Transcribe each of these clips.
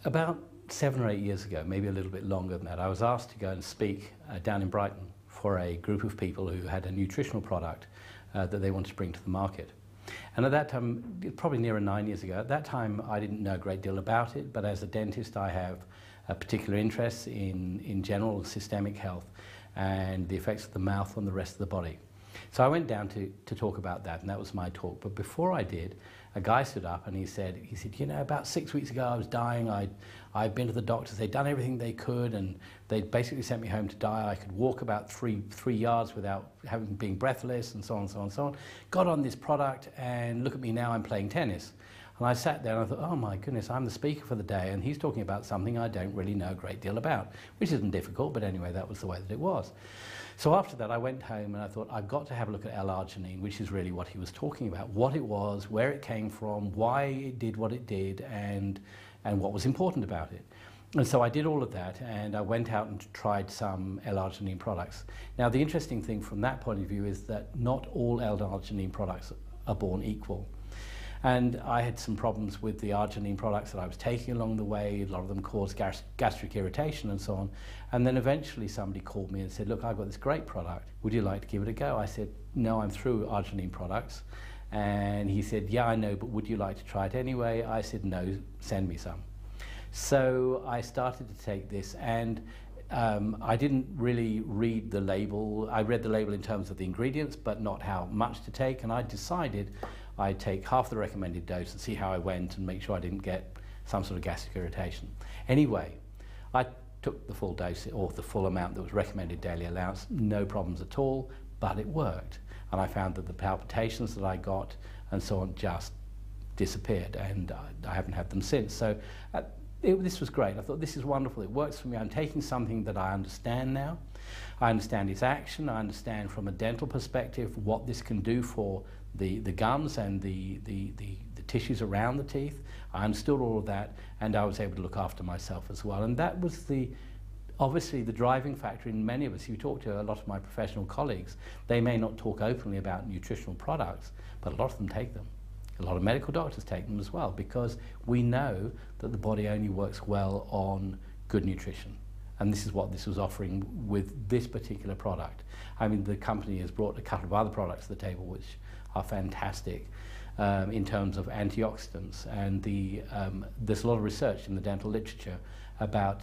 About 7 or 8 years ago, maybe a little bit longer than that, I was asked to go and speak down in Brighton for a group of people who had a nutritional product that they wanted to bring to the market. And at that time, probably nearer 9 years ago, at that time I didn't know a great deal about it, but as a dentist I have a particular interest in general systemic health and the effects of the mouth on the rest of the body. So I went down to talk about that, and that was my talk. But before I did, a guy stood up and he said, you know, about 6 weeks ago I was dying. I'd been to the doctors, they'd done everything they could, and they'd basically sent me home to die. I could walk about three yards without being breathless, and so on, so on, so on. Got on this product, and look at me now, I'm playing tennis. And I sat there and I thought, oh my goodness, I'm the speaker for the day, and he's talking about something I don't really know a great deal about, which isn't difficult, but anyway, that was the way that it was. So after that, I went home and I thought, I've got to have a look at L-arginine, which is really what he was talking about, what it was, where it came from, why it did what it did, and what was important about it. And so I did all of that, and I went out and tried some L-arginine products. Now, the interesting thing from that point of view is that not all L-arginine products are born equal. And I had some problems with the arginine products that I was taking along the way. A lot of them caused gastric irritation and so on. And then eventually somebody called me and said, look, I've got this great product. Would you like to give it a go? I said, no, I'm through arginine products. And he said, yeah, I know, but would you like to try it anyway? I said, no, send me some. So I started to take this, and I didn't really read the label. I read the label in terms of the ingredients, but not how much to take. And I decided I'd take half the recommended dose and see how I went and make sure I didn't get some sort of gastric irritation. Anyway, I took the full dose, or the full amount that was recommended daily allowance, no problems at all, but it worked. And I found that the palpitations that I got and so on just disappeared, and I haven't had them since. So this was great. I thought, this is wonderful, it works for me. I'm taking something that I understand now. I understand its action. I understand from a dental perspective what this can do for the gums and the tissues around the teeth. I understood all of that, and I was able to look after myself as well. And that was obviously the driving factor in many of us. You talk to a lot of my professional colleagues, they may not talk openly about nutritional products, but a lot of them take them. A lot of medical doctors take them as well, because we know that the body only works well on good nutrition. And this is what this was offering with this particular product. I mean, the company has brought a couple of other products to the table which are fantastic in terms of antioxidants. And there's a lot of research in the dental literature about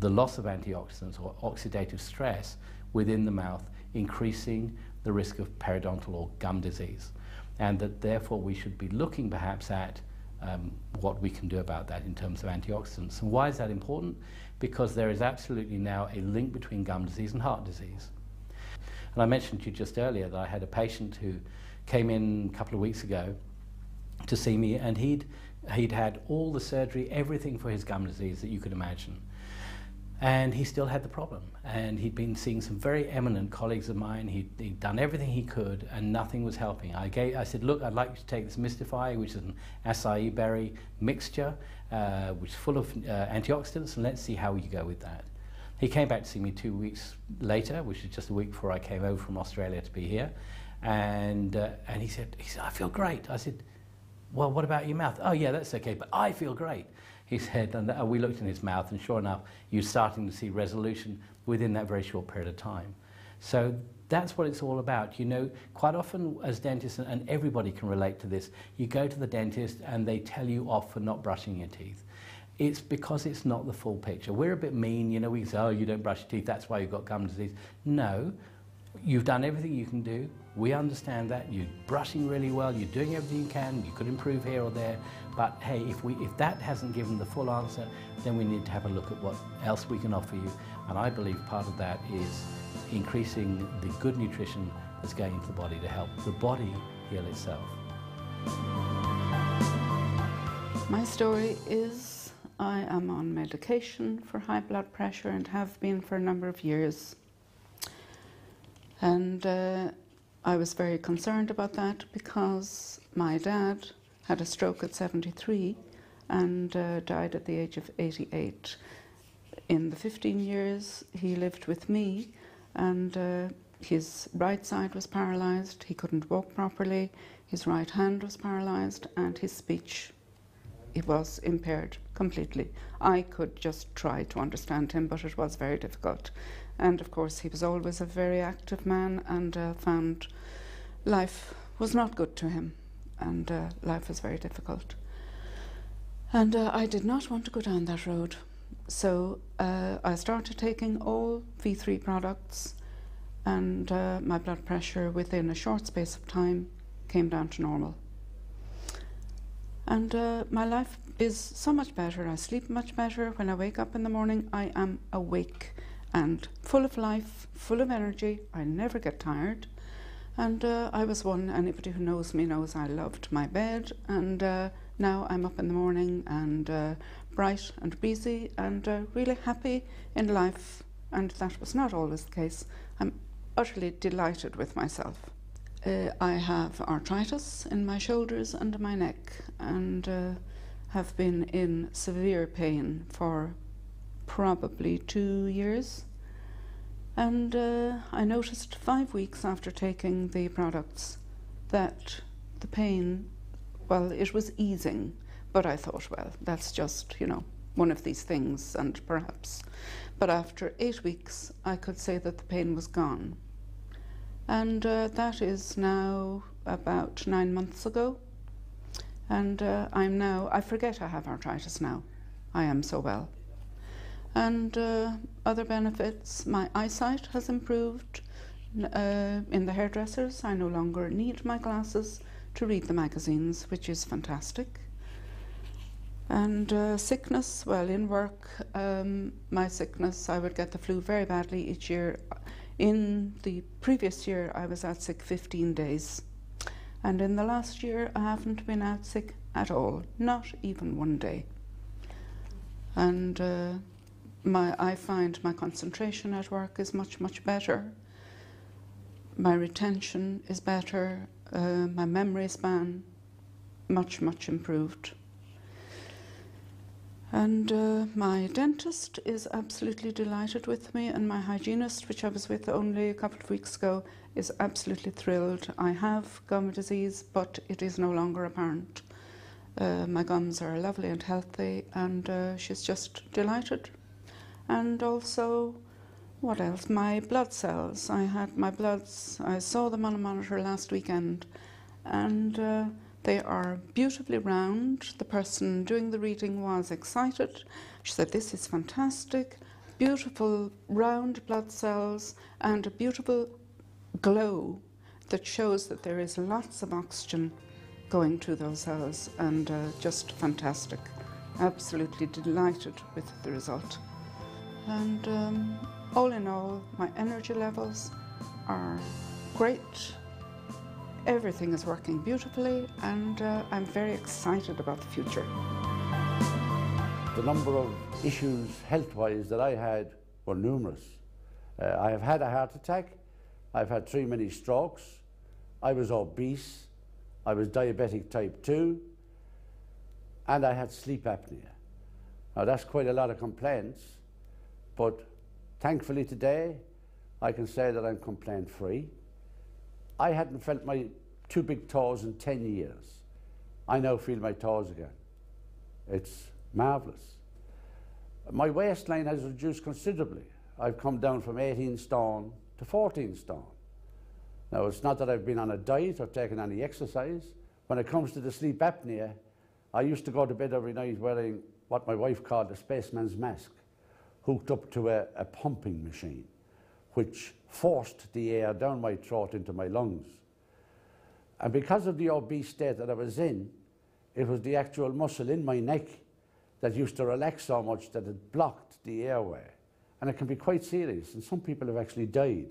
the loss of antioxidants or oxidative stress within the mouth increasing the risk of periodontal or gum disease. And that therefore we should be looking perhaps at what we can do about that in terms of antioxidants. And why is that important? Because there is absolutely now a link between gum disease and heart disease. And I mentioned to you just earlier that I had a patient who came in a couple of weeks ago to see me, and he'd had all the surgery, everything for his gum disease that you could imagine. And he still had the problem, and he'd been seeing some very eminent colleagues of mine. He'd done everything he could, and nothing was helping. I said, look, I'd like you to take this Mystify, which is an acai berry mixture, which is full of antioxidants, and let's see how you go with that. He came back to see me 2 weeks later, which is just a week before I came over from Australia to be here, and he said, I feel great. I said, well, what about your mouth? Oh yeah, that's okay, but I feel great. He said, and we looked in his mouth, and sure enough, you're starting to see resolution within that very short period of time. So that's what it's all about. You know, quite often as dentists, and everybody can relate to this, you go to the dentist and they tell you off for not brushing your teeth. It's because it's not the full picture. We're a bit mean, you know, we say, oh, you don't brush your teeth, that's why you've got gum disease. No. You've done everything you can do. We understand that. You're brushing really well. You're doing everything you can. You could improve here or there. But hey, if that hasn't given the full answer, then we need to have a look at what else we can offer you. And I believe part of that is increasing the good nutrition that's going into the body to help the body heal itself. My story is I am on medication for high blood pressure and have been for a number of years. And I was very concerned about that because my dad had a stroke at 73 and died at the age of 88. In the 15 years he lived with me, and his right side was paralysed, he couldn't walk properly, his right hand was paralysed, and his speech was impaired. completely. I could just try to understand him, but it was very difficult. And of course, he was always a very active man, and found life was not good to him, and life was very difficult. And I did not want to go down that road. So I started taking all V3 products, and my blood pressure within a short space of time came down to normal. And my life is so much better. I sleep much better. When I wake up in the morning, I am awake and full of life, full of energy. I never get tired. And I was one, anybody who knows me knows I loved my bed, and now I'm up in the morning and bright and breezy and really happy in life, and that was not always the case. I'm utterly delighted with myself. I have arthritis in my shoulders and my neck, and have been in severe pain for probably 2 years. And I noticed 5 weeks after taking the products that the pain, well, it was easing, but I thought, well, that's just, you know, one of these things, and perhaps. But after 8 weeks, I could say that the pain was gone. And that is now about 9 months ago. And I forget I have arthritis now. I am so well. And other benefits, my eyesight has improved. In the hairdressers, I no longer need my glasses to read the magazines, which is fantastic. And sickness, well, in work, my sickness, I would get the flu very badly each year. In the previous year, I was out sick 15 days. And in the last year, I haven't been out sick at all, not even one day. And I find my concentration at work is much, much better. My retention is better. My memory span, much, much improved. And my dentist is absolutely delighted with me, and my hygienist, which I was with only a couple of weeks ago, is absolutely thrilled. I have gum disease, but it is no longer apparent. My gums are lovely and healthy, and she's just delighted. And also, what else? My blood cells. I had my bloods, I saw them on a monitor last weekend, and they are beautifully round. The person doing the reading was excited. She said, "This is fantastic, beautiful round blood cells and a beautiful glow that shows that there is lots of oxygen going to those cells, and just fantastic." Absolutely delighted with the result. And all in all, my energy levels are great. Everything is working beautifully, and I'm very excited about the future. The number of issues health-wise that I had were numerous. I have had a heart attack, I've had 3 mini strokes, I was obese, I was diabetic type 2, and I had sleep apnea. Now that's quite a lot of complaints, but thankfully today I can say that I'm complaint-free. I hadn't felt my 2 big toes in 10 years. I now feel my toes again. It's marvellous. My waistline has reduced considerably. I've come down from 18 stone to 14 stone. Now, it's not that I've been on a diet or taken any exercise. When it comes to the sleep apnea, I used to go to bed every night wearing what my wife called a spaceman's mask, hooked up to a pumping machine, which forced the air down my throat into my lungs. And because of the obese state that I was in, it was the actual muscle in my neck that used to relax so much that it blocked the airway. And it can be quite serious, and some people have actually died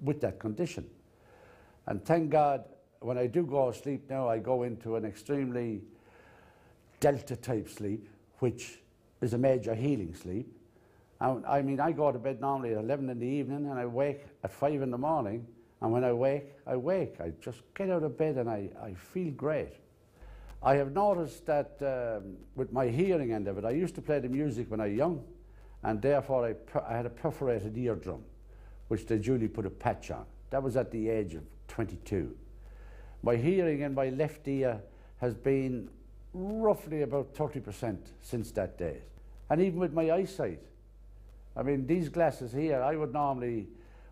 with that condition. And thank God, when I do go to sleep now, I go into an extremely delta type sleep, which is a major healing sleep. I mean, I go to bed normally at 11 in the evening, and I wake at 5 in the morning, and when I wake, I wake. I just get out of bed and I feel great. I have noticed that with my hearing end of it, I used to play the music when I was young, and therefore I had a perforated eardrum, which they duly put a patch on. That was at the age of 22. My hearing in my left ear has been roughly about 30% since that date. And even with my eyesight, I mean, these glasses here, I would normally,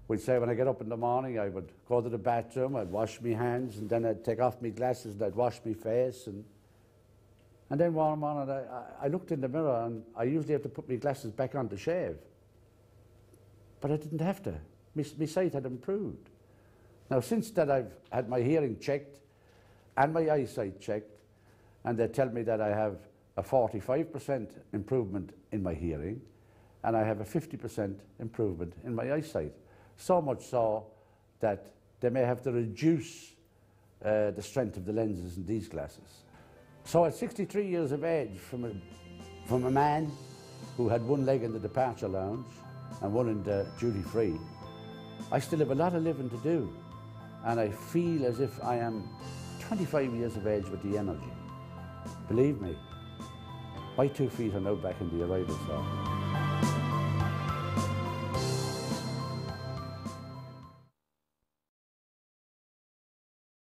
would say when I get up in the morning, I would go to the bathroom, I'd wash my hands, and then I'd take off my glasses and I'd wash my face. And then one morning, I looked in the mirror, and I usually have to put my glasses back on to shave. But I didn't have to. My sight had improved. Now, since that, I've had my hearing checked and my eyesight checked, and they tell me that I have a 45% improvement in my hearing, and I have a 50% improvement in my eyesight. So much so that they may have to reduce the strength of the lenses in these glasses. So at 63 years of age, from a man who had one leg in the departure lounge and one in the duty-free, I still have a lot of living to do, and I feel as if I am 25 years of age with the energy. Believe me, my 2 feet are now back in the arrival slot.